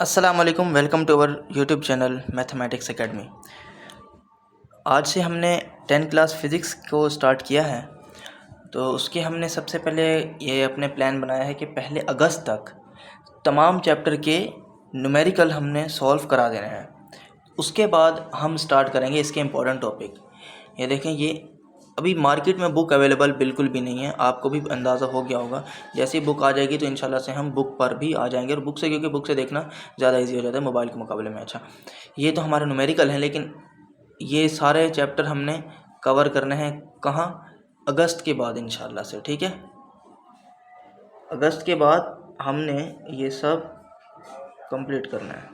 अस्सलाम वालेकुम। Welcome to our YouTube channel mathematics academy. आज से हमने 10th क्लास फ़िज़िक्स को स्टार्ट किया है। तो उसके हमने सबसे पहले ये अपने प्लान बनाया है कि पहले अगस्त तक तमाम चैप्टर के न्यूमेरिकल हमने सॉल्व करा देने हैं। उसके बाद हम स्टार्ट करेंगे इसके इम्पोर्टेंट टॉपिक। ये देखें, ये अभी मार्केट में बुक अवेलेबल बिल्कुल भी नहीं है, आपको भी अंदाज़ा हो गया होगा। जैसे ही बुक आ जाएगी तो इंशाल्लाह से हम बुक पर भी आ जाएंगे, और बुक से क्योंकि बुक से देखना ज़्यादा इजी हो जाता है मोबाइल के मुकाबले में। अच्छा, ये तो हमारे न्यूमेरिकल हैं, लेकिन ये सारे चैप्टर हमने कवर करने हैं कहाँ? अगस्त के बाद इंशाल्लाह से। ठीक है, अगस्त के बाद हमने ये सब कंप्लीट करना है।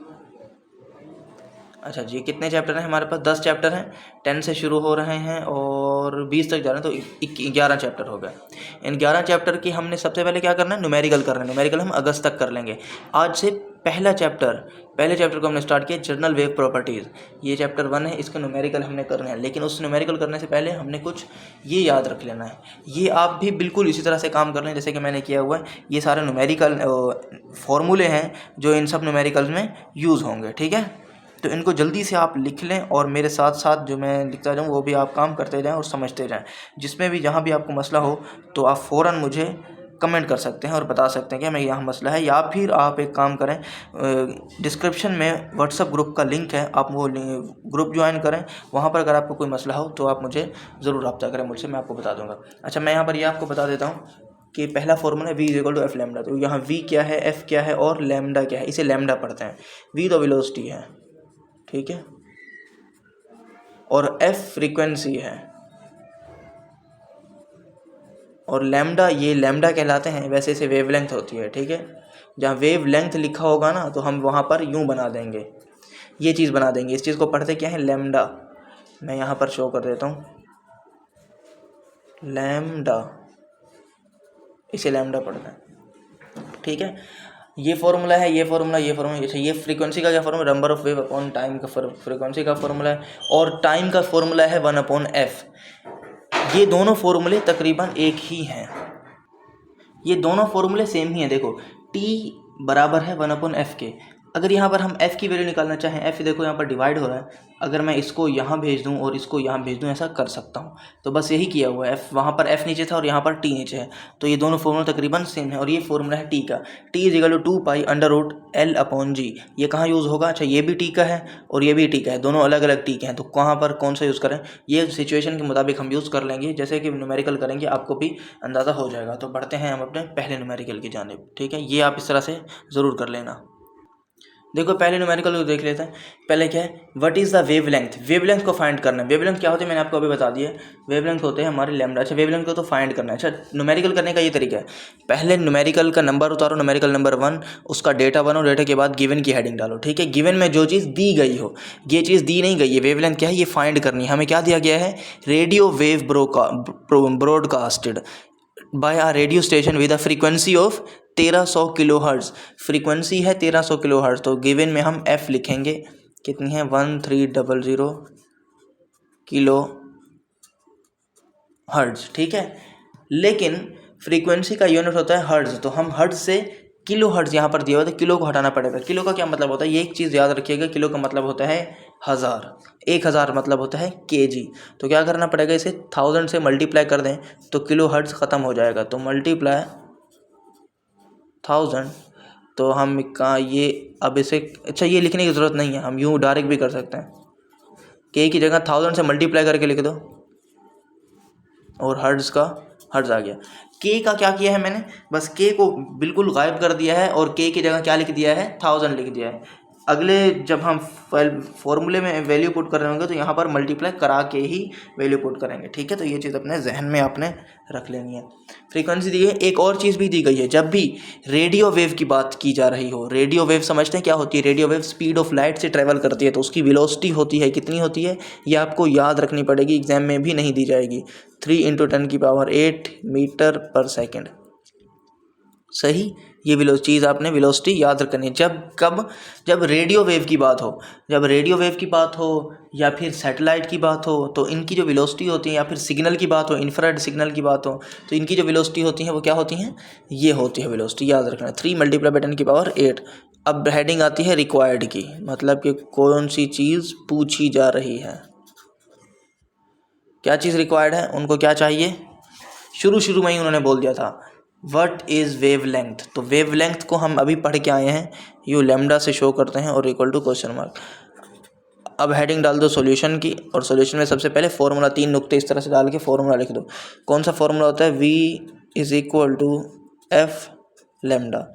अच्छा जी, कितने चैप्टर हैं हमारे पास? 10 चैप्टर हैं। 10 से शुरू हो रहे हैं और 20 तक जा रहे हैं, तो 11 चैप्टर हो गए। इन 11 चैप्टर की हमने सबसे पहले क्या करना है? न्यूमेरिकल करना है। न्यूमेरिकल हम अगस्त तक कर लेंगे। आज से पहले चैप्टर को हमने स्टार्ट किया, जनरल वेव प्रॉपर्टीज़। ये चैप्टर 1 है, इसके न्यूमेरिकल हमने करने हैं। लेकिन उस न्यूमेरिकल करने से पहले हमने कुछ ये याद रख लेना है। ये आप भी बिल्कुल इसी तरह से काम कर लें जैसे कि मैंने किया हुआ है। ये सारे न्यूमेरिकल फॉर्मूले हैं जो इन सब न्यूमेरिकल में यूज़ होंगे। ठीक है, तो इनको जल्दी से आप लिख लें, और मेरे साथ साथ जो मैं लिखता जाऊँ वो भी आप काम करते जाएं और समझते जाएं। जिसमें भी जहाँ भी आपको मसला हो तो आप फ़ौरन मुझे कमेंट कर सकते हैं और बता सकते हैं कि मैं यहाँ मसला है। या फिर आप एक काम करें, डिस्क्रिप्शन में व्हाट्सअप ग्रुप का लिंक है, आप वो ग्रुप ज्वाइन करें। वहाँ पर अगर आपको कोई मसला हो तो आप मुझे ज़रूर रब्ता करें मुझसे, मैं आपको बता दूँगा। अच्छा, मैं यहाँ पर ये आपको बता देता हूँ कि पहला फॉर्मूला है v = f लैम्डा। तो यहाँ v क्या है, f क्या है और लैम्डा क्या है, इसे लैम्डा पढ़ते हैं। v तो वेलोसिटी है, ठीक है, और f फ्रीक्वेंसी है, और लैम्डा, ये लैम्डा कहलाते हैं। वैसे इसे वेवलेंथ होती है। ठीक है, जहाँ वेवलेंथ लिखा होगा ना तो हम वहाँ पर यूँ बना देंगे, ये चीज़ बना देंगे। इस चीज़ को पढ़ते क्या है? लैम्डा। मैं यहाँ पर शो कर देता हूँ, लैम्डा, इसे लैम्डा पढ़ते हैं। ठीक है, ये फॉर्मूला है, ये फॉर्मूला, ये फॉर्मूला। अच्छा, ये फ्रीक्वेंसी का क्या formula? Number of wave upon time का फ्रीक्वेंसी का फॉर्मूला है, और टाइम का फॉर्मूला है 1/f। ये दोनों फॉर्मूले तकरीबन एक ही हैं, ये दोनों फॉर्मूले सेम ही हैं। देखो, t बराबर है 1/f के। अगर यहाँ पर हम f की वैल्यू निकालना चाहें, f देखो यहाँ पर डिवाइड हो रहा है, अगर मैं इसको यहाँ भेज दूँ और इसको यहाँ भेज दूँ, ऐसा कर सकता हूँ। तो बस यही किया हुआ है। f वहाँ पर f नीचे था और यहाँ पर t नीचे है, तो ये दोनों फॉर्मूला तकरीबन सेम है। और ये फॉर्मूला है t का, t = 2π√L/g। ये कहाँ यूज़ होगा? अच्छा, ये भी t का है और ये भी t का है, दोनों अलग अलग t के हैं, तो कहाँ पर कौन सा यूज़ करें, ये सिचुएशन के मुताबिक हम यूज़ कर लेंगे। जैसे कि न्यूमेरिकल करेंगे आपको भी अंदाज़ा हो जाएगा। तो बढ़ते हैं हम अपने पहले न्यूमेरिकल की जानिब। ठीक है, ये आप इस तरह से ज़रूर कर लेना। देखो, पहले न्यूमेरिकल को देख लेते हैं। पहले क्या है? What is the wavelength. Wavelength को फाइंड करना है। वेवलेंथ क्या होती है मैंने आपको अभी बता दिया। वेवलेंथ होते हैं हमारे लैम्डा। अच्छा, वेवलेंथ को तो फाइंड करना है। अच्छा, न्यूमेरिकल करने का ये तरीका है, पहले न्यूमेरिकल का नंबर उतारो, न्यूमेरिकल नंबर 1, उसका डेटा बनाओ, डेटा के बाद गिवन की हेडिंग डालो। ठीक है, गिवन में जो चीज़ दी गई हो, ये चीज़ दी नहीं गई है, वेवलेंथ क्या है ये फाइंड करनी है। हमें क्या दिया गया है? Radio wave broadcasted by a radio station with a frequency of 1300 kilohertz. Frequency है 1300 किलोहर्ट्ज़। तो गिवन में हम f लिखेंगे, कितनी है? 1300 किलो हर्ट्ज़। ठीक है, लेकिन फ्रीक्वेंसी का यूनिट होता है हर्ट्ज़, तो हम हर्ट्ज़ से किलो हर्ट्ज़ यहाँ पर दिया हुआ है, तो किलो को हटाना पड़ेगा। किलो का क्या मतलब होता है? ये एक चीज़ याद रखिएगा, किलो का मतलब होता है 1000, 1000 मतलब होता है kg। तो क्या करना पड़ेगा? इसे 1000 से मल्टीप्लाई कर दें तो किलो हर्ट्ज़ ख़त्म हो जाएगा, तो मल्टीप्लाई 1000। तो हम का ये अब इसे, अच्छा, ये लिखने की ज़रूरत नहीं है, हम यूँ डायरेक्ट भी कर सकते हैं। k की जगह 1000 से मल्टीप्लाई करके लिख दो, और हर्ट्ज़ का हर्ट्ज़ आ गया। k का क्या किया है मैंने? बस k को बिल्कुल गायब कर दिया है, और k की जगह क्या लिख दिया है? 1000 लिख दिया है। अगले जब हम फॉर्मूले में वैल्यू पुट कर रहे होंगे तो यहाँ पर मल्टीप्लाई करा के ही वैल्यू पुट करेंगे। ठीक है, तो ये चीज़ अपने जहन में आपने रख लेनी है। फ्रीक्वेंसी दी है, एक और चीज़ भी दी गई है। जब भी रेडियो वेव की बात की जा रही हो, रेडियो वेव समझते हैं क्या होती है? Radio wave speed of light से ट्रेवल करती है, तो उसकी वेलोसिटी होती है, कितनी होती है ये आपको याद रखनी पड़ेगी, एग्जाम में भी नहीं दी जाएगी। 3 × 10⁸ मीटर पर सेकेंड। सही, ये चीज़ आपने वेलोसिटी याद रखनी है। जब रेडियो वेव की बात हो, जब रेडियो वेव की बात हो या फिर सैटेलाइट की बात हो, तो इनकी जो वेलोसिटी होती है, या फिर सिग्नल की बात हो, इंफ्रारेड सिग्नल की बात हो, तो इनकी जो वेलोसिटी होती है वो क्या होती हैं? ये होती है वेलोसिटी, याद रखना। 3 × 10⁸। अब हेडिंग आती है रिक्वायर्ड की, मतलब कि कौन सी चीज़ पूछी जा रही है, क्या चीज़ रिक्वायर्ड है, उनको क्या चाहिए। शुरू में ही उन्होंने बोल दिया था व्हाट इज़ वेवलेंथ, तो वेवलेंथ को हम अभी पढ़ के आए हैं, यू लैम्डा से शो करते हैं और इक्वल टू क्वेश्चन मार्क। अब हेडिंग डाल दो सॉल्यूशन की, और सॉल्यूशन में सबसे पहले फॉर्मूला 3 नुक्ते इस तरह से डाल के फॉर्मूला लिख दो। कौन सा फॉर्मूला होता है, v is equal to f lambda.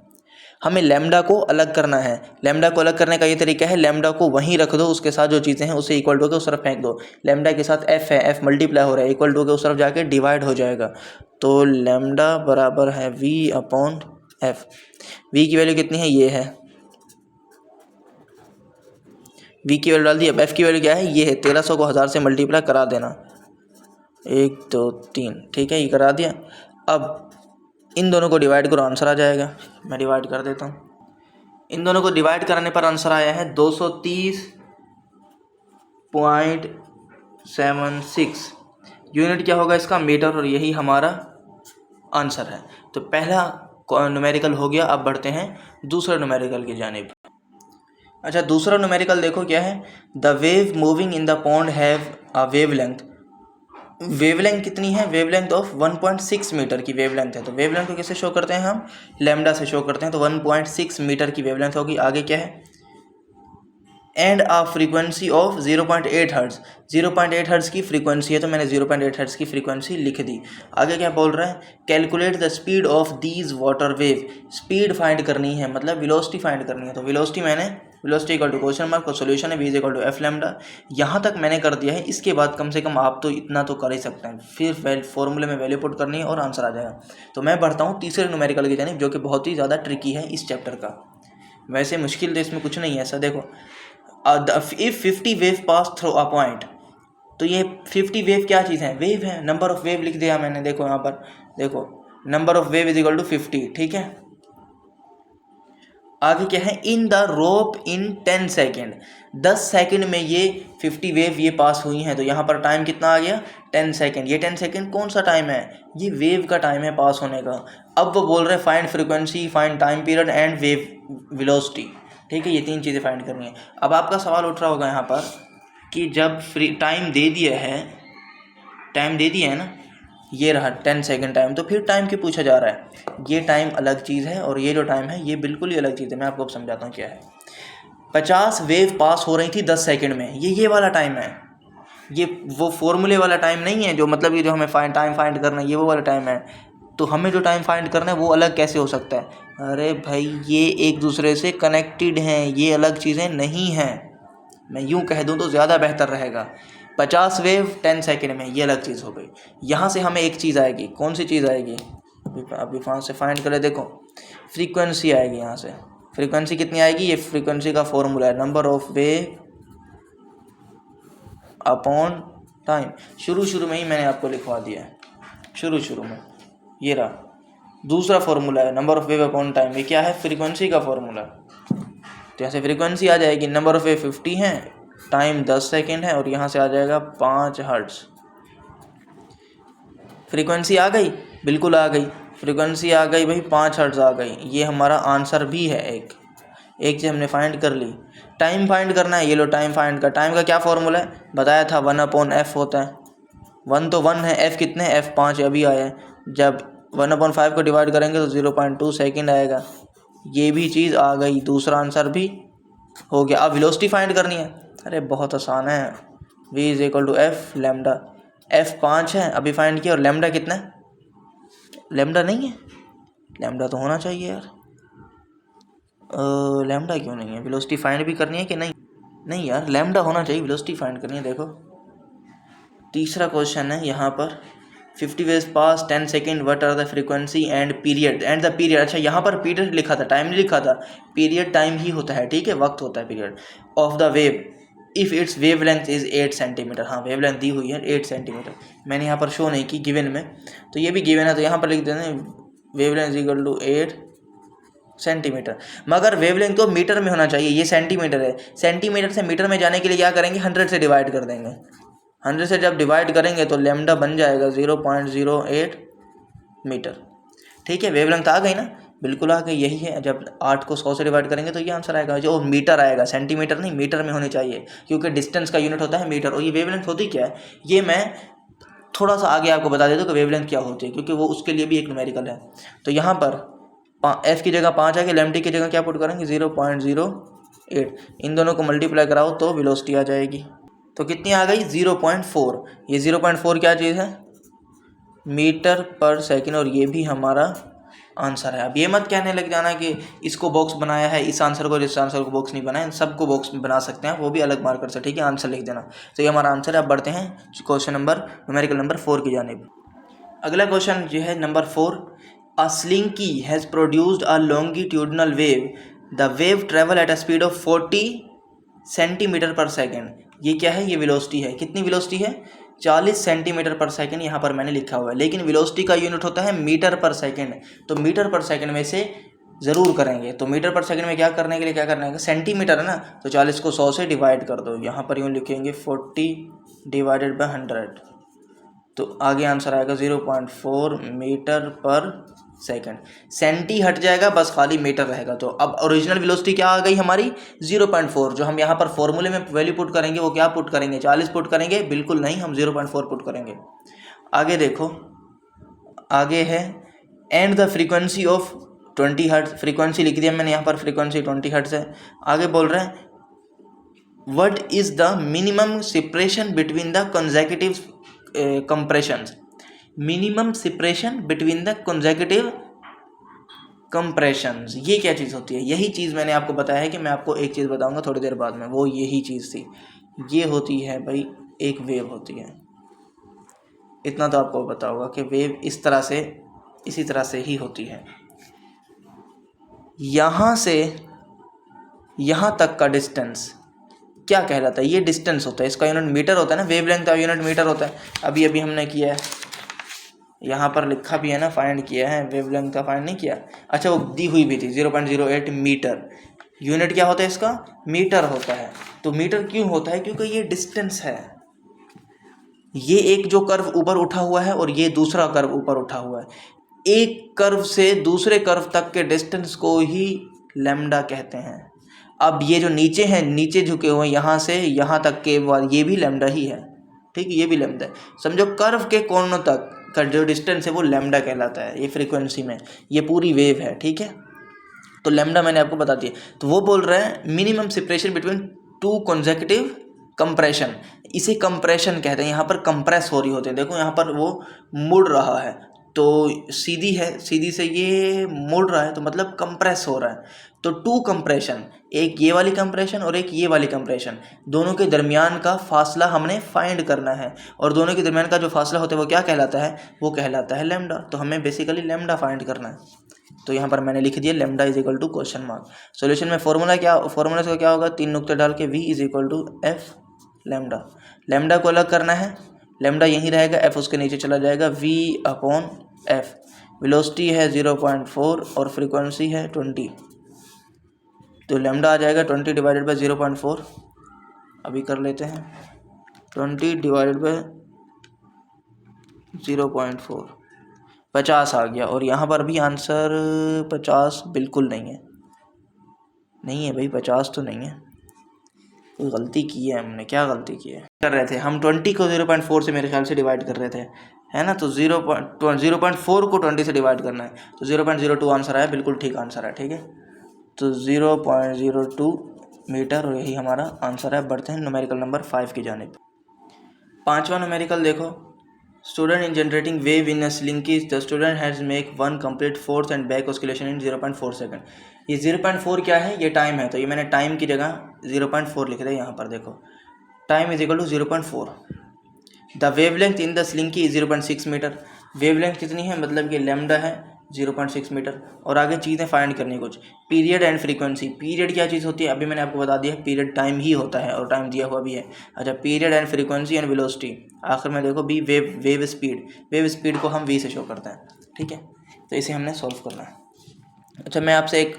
हमें लैम्डा को अलग करना है, लैम्डा को अलग करने का ये तरीका है, लैम्डा को वहीं रख दो, उसके साथ जो चीज़ें हैं उसे इक्वल टू के उस तरफ फेंक दो। लैम्डा के साथ एफ है, एफ मल्टीप्लाई हो रहा है, इक्वल टू के उस तरफ जाके डिवाइड हो जाएगा, तो लैम्डा बराबर है v अपॉन एफ। v की वैल्यू कितनी है, ये है, v की वैल्यू डाल दी। अब f की वैल्यू क्या है, ये है, 1300 को 1000 से मल्टीप्लाई करा देना, 1 2 3, ठीक है, ये करा दिया। अब इन दोनों को डिवाइड करो, आंसर आ जाएगा। मैं डिवाइड कर देता हूँ, इन दोनों को डिवाइड करने पर आंसर आया है 230.76। यूनिट क्या होगा इसका, मीटर, और यही हमारा आंसर है। तो पहला न्यूमेरिकल हो गया। अब बढ़ते हैं दूसरे न्यूमेरिकल की जानिब। अच्छा, दूसरा न्यूमेरिकल देखो क्या है, the wave moving in the pond have a wavelength. Wavelength कितनी है, वेवलेंथ ऑफ 1.6 मीटर की वेवलेंथ है। तो वेवलेंथ को कैसे शो करते हैं हम, लैम्डा से शो करते हैं, तो 1.6 मीटर की वेवलेंथ होगी। आगे क्या है, and a frequency of 0.8 hertz. 0.8 hertz की फ्रीक्वेंसी है, तो मैंने 0.8 हर्ट्ज की फ्रीक्वेंसी लिख दी। आगे क्या बोल रहा है, calculate the speed of these water wave. Speed find करनी है, मतलब वेलोसिटी फाइंड करनी है। तो वेलोसिटी मैंने, velocity equal to question mark, और सोल्यूशन है v is equal to f lambda. यहाँ तक मैंने कर दिया है, इसके बाद कम से कम आप तो इतना तो कर ही सकते हैं, फिर फॉर्मूले में वैल्यू पुट करनी है और आंसर आ जाएगा। तो मैं बढ़ता हूँ तीसरे न्यूमेरिकल की जानिब, जो कि बहुत ही ज़्यादा ट्रिकी है इस चैप्टर का। वैसे मुश्किल तो इसमें कुछ नहीं है ऐसा। देखो, if 50 wave pass through a point, तो ये 50 वेव क्या चीज़ है, वेव है। नंबर ऑफ वेव लिख दिया मैंने, देखो यहाँ पर, देखो number of wave is equal to 50, ठीक है। आगे क्या है, in the rope in 10 second, 10 second में ये 50 वेव ये पास हुई हैं। तो यहाँ पर टाइम कितना आ गया, 10 सेकेंड। ये 10 सेकेंड कौन सा टाइम है, ये वेव का टाइम है पास होने का। अब वो बोल रहे हैं find frequency, find time period and wave velocity, ठीक है, ये 3 चीज़ें फाइंड करनी है। अब आपका सवाल उठ रहा होगा यहाँ पर कि जब फ्री टाइम दे दिया है, टाइम दे दिया है ना, ये रहा 10 सेकेंड टाइम, तो फिर टाइम क्यों पूछा जा रहा है। ये टाइम अलग चीज़ है और ये जो टाइम है ये बिल्कुल ही अलग चीज़ है। मैं आपको समझाता हूँ क्या है। 50 वेव पास हो रही थी 10 सेकेंड में, ये वाला टाइम है। ये वो फॉर्मूले वाला टाइम नहीं है, जो मतलब ये जो हमें टाइम फाइंड करना है, ये वो वाला टाइम है। तो हमें जो टाइम फाइंड करना है वो अलग कैसे हो सकता है, अरे भाई ये एक दूसरे से कनेक्टेड हैं, ये अलग चीज़ें नहीं हैं। मैं यूँ कह दूँ तो ज़्यादा बेहतर रहेगा। 50 वेव 10 सेकेंड में, ये अलग चीज़ हो गई। यहाँ से हमें एक चीज़ आएगी, कौन सी चीज़ आएगी, अभी वहाँ से फाइंड करें, देखो फ्रीक्वेंसी आएगी। यहाँ से फ्रीक्वेंसी कितनी आएगी, ये फ्रीक्वेंसी का फॉर्मूला है, number of wave upon time. शुरू में ही मैंने आपको लिखवा दिया है, शुरू में ये रहा दूसरा फॉर्मूला है, number of wave upon time. ये क्या है, फ्रीक्वेंसी का फॉर्मूला। तो यहाँ से फ्रीक्वेंसी आ जाएगी, नंबर ऑफ वेव 50 है, टाइम 10 सेकेंड है, और यहाँ से आ जाएगा 5 हर्ट्ज। फ्रीक्वेंसी आ गई, बिल्कुल आ गई, फ्रीक्वेंसी आ गई भाई, 5 हर्ट्ज आ गई। ये हमारा आंसर भी है। एक चीज़ हमने फाइंड कर ली। टाइम फाइंड करना है, ये लो टाइम फाइंड का, टाइम का क्या फॉर्मूला है, बताया था 1/f होता है। 1 तो 1 है, f कितने, f 5 अभी आया है। जब 1/5 को डिवाइड करेंगे तो 0.2 सेकेंड आएगा। ये भी चीज़ आ गई, दूसरा आंसर भी हो गया। अब वेलोसिटी फाइंड करनी है, अरे बहुत आसान है, v is equal to f lambda. f 5 है अभी फाइंड किया, और लैम्डा कितना है, लैम्डा नहीं है, लैम्डा तो होना चाहिए यार। लैम्डा क्यों नहीं है, वेलोसिटी फाइंड भी करनी है कि नहीं, नहीं यार लैम्डा होना चाहिए, वेलोसिटी फाइंड करनी है। देखो तीसरा क्वेश्चन है यहाँ पर, 50 waves pass 10 second, what are the frequency and period, and the period. अच्छा यहाँ पर पीरियड लिखा था, टाइम नहीं लिखा था, पीरियड टाइम ही होता है, ठीक है, वक्त होता है period, of the wave if it's wave length is 8 centimetre. हाँ वेव लेंथ दी हुई है 8 सेंटीमीटर, मैंने यहाँ पर शो नहीं की गिवन में, तो ये भी गिवन है, तो यहाँ पर लिख देते हैं wavelength equal to 8 centimetre. मगर वेवलेंथ तो मीटर में होना चाहिए, ये सेंटीमीटर है। सेंटीमीटर से मीटर में जाने के लिए क्या करेंगे, 100 से डिवाइड कर देंगे। 100 से जब डिवाइड करेंगे तो लैम्डा बन जाएगा 0.08 मीटर, ठीक है, वेवलेंथ आ गई ना। बिल्कुल आ गई, यही है। जब 8 को 100 से डिवाइड करेंगे तो ये आंसर आएगा, जो मीटर आएगा, सेंटीमीटर नहीं, मीटर में होने चाहिए, क्योंकि डिस्टेंस का यूनिट होता है मीटर। और ये वेवलेंथ होती क्या है, ये मैं थोड़ा सा आगे आपको बता देता हूँ कि वेवलेंथ क्या होती है, क्योंकि वो उसके लिए भी एक न्यूमेरिकल है। तो यहाँ पर एफ की जगह 5 आएगी, लेमडी की जगह क्या पुट करेंगे 0.08, इन दोनों को मल्टीप्लाई कराओ तो वेलोसिटी आ जाएगी। तो कितनी आ गई 0.4। ये 0.4 क्या चीज़ है, मीटर पर सेकंड, और ये भी हमारा आंसर है। अब ये मत कहने लग जाना कि इसको बॉक्स बनाया है, इस आंसर को, इस आंसर को बॉक्स नहीं बनाया, सबको बॉक्स बना सकते हैं, वो भी अलग मार्कर से, ठीक है, आंसर लिख देना। तो ये हमारा आंसर है। अब बढ़ते हैं क्वेश्चन नंबर, न्यूमेरिकल नंबर 4 की जानिब। अगला क्वेश्चन जो है number 4, a slinky has produced a longitudinal wave, the wave travel at a speed of 40 centimetre पर सेकेंड। ये क्या है, ये वेलोसिटी है। कितनी वेलोसिटी है, 40 सेंटीमीटर पर सेकेंड यहाँ पर मैंने लिखा हुआ है, लेकिन वेलोसिटी का यूनिट होता है मीटर पर सेकेंड। तो मीटर पर सेकेंड में से ज़रूर करेंगे, तो मीटर पर सेकेंड में क्या करने के लिए क्या करना है, सेंटीमीटर है ना, तो 40 को 100 से डिवाइड कर दो। यहाँ पर यूँ लिखेंगे 40 डिवाइडेड बाई 100, तो आगे आंसर आएगा 0.4 मीटर पर सेकंड। सेंटी हट जाएगा, बस खाली मीटर रहेगा। तो अब ओरिजिनल वेलोसिटी क्या आ गई हमारी 0.4। जो हम यहाँ पर फॉर्मूले में वैल्यू पुट करेंगे वो क्या पुट करेंगे, 40 पुट करेंगे, बिल्कुल नहीं, हम 0.4 पुट करेंगे। आगे देखो, आगे है and the frequency of 20 hertz. Frequency लिख दिया मैंने यहाँ पर, फ्रीक्वेंसी 20 हर्ट्ज है। आगे बोल रहे हैं what is the minimum separation between the consecutive compressions. Minimum separation between the consecutive compressions, ये क्या चीज़ होती है, यही चीज़ मैंने आपको बताया है कि मैं आपको एक चीज़ बताऊंगा थोड़ी देर बाद में, वो यही चीज़ थी। ये होती है भाई, एक वेव होती है। इतना तो आपको पता होगा कि वेव इस तरह से, इसी तरह से ही होती है। यहाँ से यहाँ तक का डिस्टेंस क्या कहलाता है, ये डिस्टेंस होता है, इसका यूनिट मीटर होता है ना, वेवलेंथ का यूनिट मीटर होता है। अभी अभी हमने किया है, यहाँ पर लिखा भी है ना, फाइंड किया है, वेवलेंथ का फाइंड नहीं किया। अच्छा, वो दी हुई भी थी 0.08 मीटर। यूनिट क्या होता है इसका, मीटर होता है। तो मीटर क्यों होता है, क्योंकि ये डिस्टेंस है। ये एक जो कर्व ऊपर उठा हुआ है और ये दूसरा कर्व ऊपर उठा हुआ है, एक कर्व से दूसरे कर्व तक के डिस्टेंस को ही लैम्डा कहते हैं। अब ये जो नीचे हैं, नीचे झुके हुए यहाँ से यहाँ तक के बाद, ये भी लैम्डा ही है, ठीक है, ये भी लैम्डा है। समझो कर्व के कोनों तक का जो डिस्टेंस है वो लैम्डा कहलाता है। ये फ्रीक्वेंसी में ये पूरी वेव है, ठीक है, तो लैम्डा मैंने आपको बता दिया। तो वो बोल रहे हैं minimum separation between 2 consecutive compression, इसे कंप्रेशन कहते हैं। यहाँ पर कंप्रेस हो रही होती है, देखो यहाँ पर वो मुड़ रहा है, तो सीधी है, सीधी से ये मुड़ रहा है, तो मतलब कंप्रेस हो रहा है। तो 2 कंप्रेशन, एक ये वाली कंप्रेशन और एक ये वाली कंप्रेशन, दोनों के दरमियान का फासला हमने फाइंड करना है, और दोनों के दरमियान का जो फासला होता है वो क्या कहलाता है, वो कहलाता है लैम्डा। तो हमें बेसिकली लैम्डा फाइंड करना है। तो यहाँ पर मैंने लिख दिया lambda is equal to question mark. Solution में फॉर्मूला क्या, फॉर्मूला से क्या होगा, 3 नुक्ते डाल के v is equal to f lambda. Lambda को अलग करना है, लैम्डा यहीं रहेगा, एफ उसके नीचे चला जाएगा, v अपॉन एफ। वेलोसिटी है 0.4 और फ्रीक्वेंसी है 20, तो लैम्डा आ जाएगा 20 डिवाइडेड बाई 0.4। अभी कर लेते हैं, 20 डिवाइडेड बाई 0.4, 50 आ गया। और यहाँ पर भी आंसर 50 बिल्कुल नहीं है, नहीं है भाई, 50 तो नहीं है, कोई गलती की है हमने। क्या गलती की है, कर रहे थे हम 20 को 0.4 से मेरे ख्याल से डिवाइड कर रहे थे, है ना, तो 0.4 को 20 से डिवाइड करना है, तो 0.02 आंसर आया, बिल्कुल ठीक आंसर है, ठीक है। तो 0.02 मीटर, और यही हमारा आंसर है। बढ़ते हैं न्यूमेरिकल नंबर 5 की जानिब। 5वां न्यूमेरिकल देखो, student in generating wave in a slinky, the student has make 1 complete fourth and back oscillation in 0.4 second. ये 0.4 क्या है, ये टाइम है, तो ये मैंने टाइम की जगह 0.4 लिख दिया। यहाँ पर देखो, time is equal to 0.4। The wavelength in the slinky is 0.6 metre. Wavelength कितनी है, मतलब कि लैम्डा है 0.6 मीटर। और आगे चीज़ें फाइंड करनी कुछ, पीरियड एंड फ्रीक्वेंसी। पीरियड क्या चीज़ होती है, अभी मैंने आपको बता दिया, पीरियड टाइम ही होता है, और टाइम दिया हुआ भी है। अच्छा, period and frequency and velocity. आखिर में देखो b wave speed, wave speed को हम v से शो करते हैं, ठीक है, तो इसे हमने सॉल्व करना है। अच्छा, मैं आपसे एक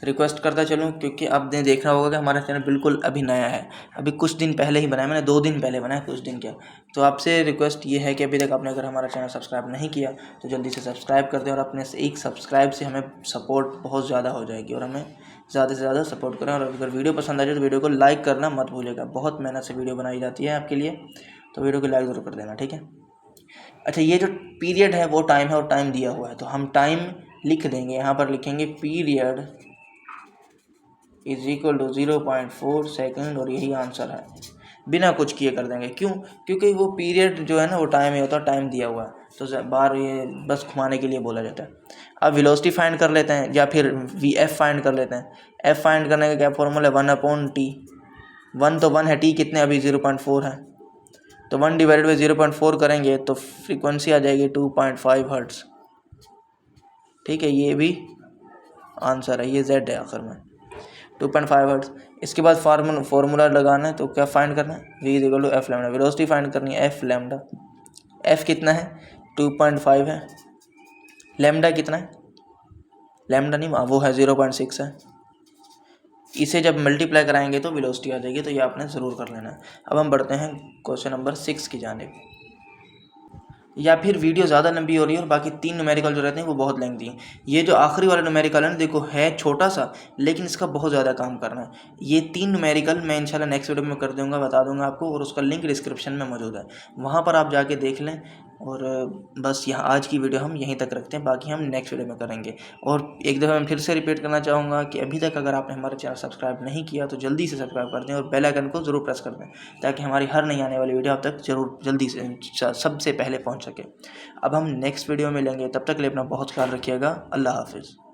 रिक्वेस्ट करता चलूँ, क्योंकि आपने देखना होगा कि हमारा चैनल बिल्कुल अभी नया है, अभी कुछ दिन पहले ही बनाया, मैंने 2 दिन पहले बनाया, कुछ दिन क्या। तो आपसे रिक्वेस्ट ये है कि अभी तक आपने अगर हमारा चैनल सब्सक्राइब नहीं किया तो जल्दी से सब्सक्राइब कर दें, और अपने से एक सब्सक्राइब से हमें सपोर्ट बहुत ज़्यादा हो जाएगी, और हमें ज़्यादा से ज़्यादा सपोर्ट करें। और अगर वीडियो पसंद आ जाए तो वीडियो को लाइक करना मत भूलिएगा, बहुत मेहनत से वीडियो बनाई जाती है आपके लिए, तो वीडियो को लाइक ज़रूर कर देना, ठीक है। अच्छा, ये जो पीरियड है वो टाइम है, और टाइम दिया हुआ है, तो हम टाइम लिख देंगे, यहाँ पर लिखेंगे period is equal to 0.4 second, और यही आंसर है, बिना कुछ किए कर देंगे। क्यों? क्योंकि वो पीरियड जो है ना वो टाइम ही होता है, टाइम दिया हुआ है, तो बार ये बस घुमाने के लिए बोला जाता है। अब वेलोसिटी फाइंड कर लेते हैं, या फिर वी एफ फाइंड कर लेते हैं। एफ फाइंड करने का क्या फॉर्मूला है? 1/t। 1 तो 1 है, टी कितने अभी 0.4 है, तो 1 डिवाइडेड बाई 0.4 करेंगे तो फ्रीक्वेंसी आ जाएगी 2.5 हर्ट्ज़, ठीक है। ये भी आंसर है, ये जेड है आखिर में, 2.5 हर्ट्ज़। इसके बाद फार्मूला लगाना है, तो क्या फाइंड करना है? v is equal to f lambda, velocity find करनी है, एफ लैम्डा। एफ कितना है? 2.5 है। लैम्डा कितना है? लैम्डा नहीं, वो है 0.6 है। इसे जब मल्टीप्लाई कराएंगे तो वेलोसिटी आ जाएगी, तो ये आपने ज़रूर कर लेना है। अब हम बढ़ते हैं क्वेश्चन नंबर 6 की जानिब। या फिर वीडियो ज़्यादा लंबी हो रही है और बाकी 3 न्यूमेरिकल जो रहते हैं वो बहुत लेंथी हैं। ये जो आखिरी वाला न्यूमेरिकल है ना, देखो है छोटा सा, लेकिन इसका बहुत ज़्यादा काम करना है। ये 3 न्यूमेरिकल मैं इंशाल्लाह नेक्स्ट वीडियो में कर दूंगा, बता दूंगा आपको, और उसका लिंक डिस्क्रिप्शन में मौजूद है, वहाँ पर आप जाके देख लें। और बस यहाँ आज की वीडियो हम यहीं तक रखते हैं, बाकी हम नेक्स्ट वीडियो में करेंगे। और एक दफ़ा मैं फिर से रिपीट करना चाहूँगा कि अभी तक अगर आपने हमारा चैनल सब्सक्राइब नहीं किया तो जल्दी से सब्सक्राइब कर दें, और बेल आइकन को ज़रूर प्रेस कर दें, ताकि हमारी हर नई आने वाली वीडियो आप तक ज़रूर जल्दी से सबसे पहले पहुँच सके। अब हम नेक्स्ट वीडियो में मिलेंगे, तब तक के लिए अपना बहुत ख्याल रखिएगा। अल्लाह हाफिज़।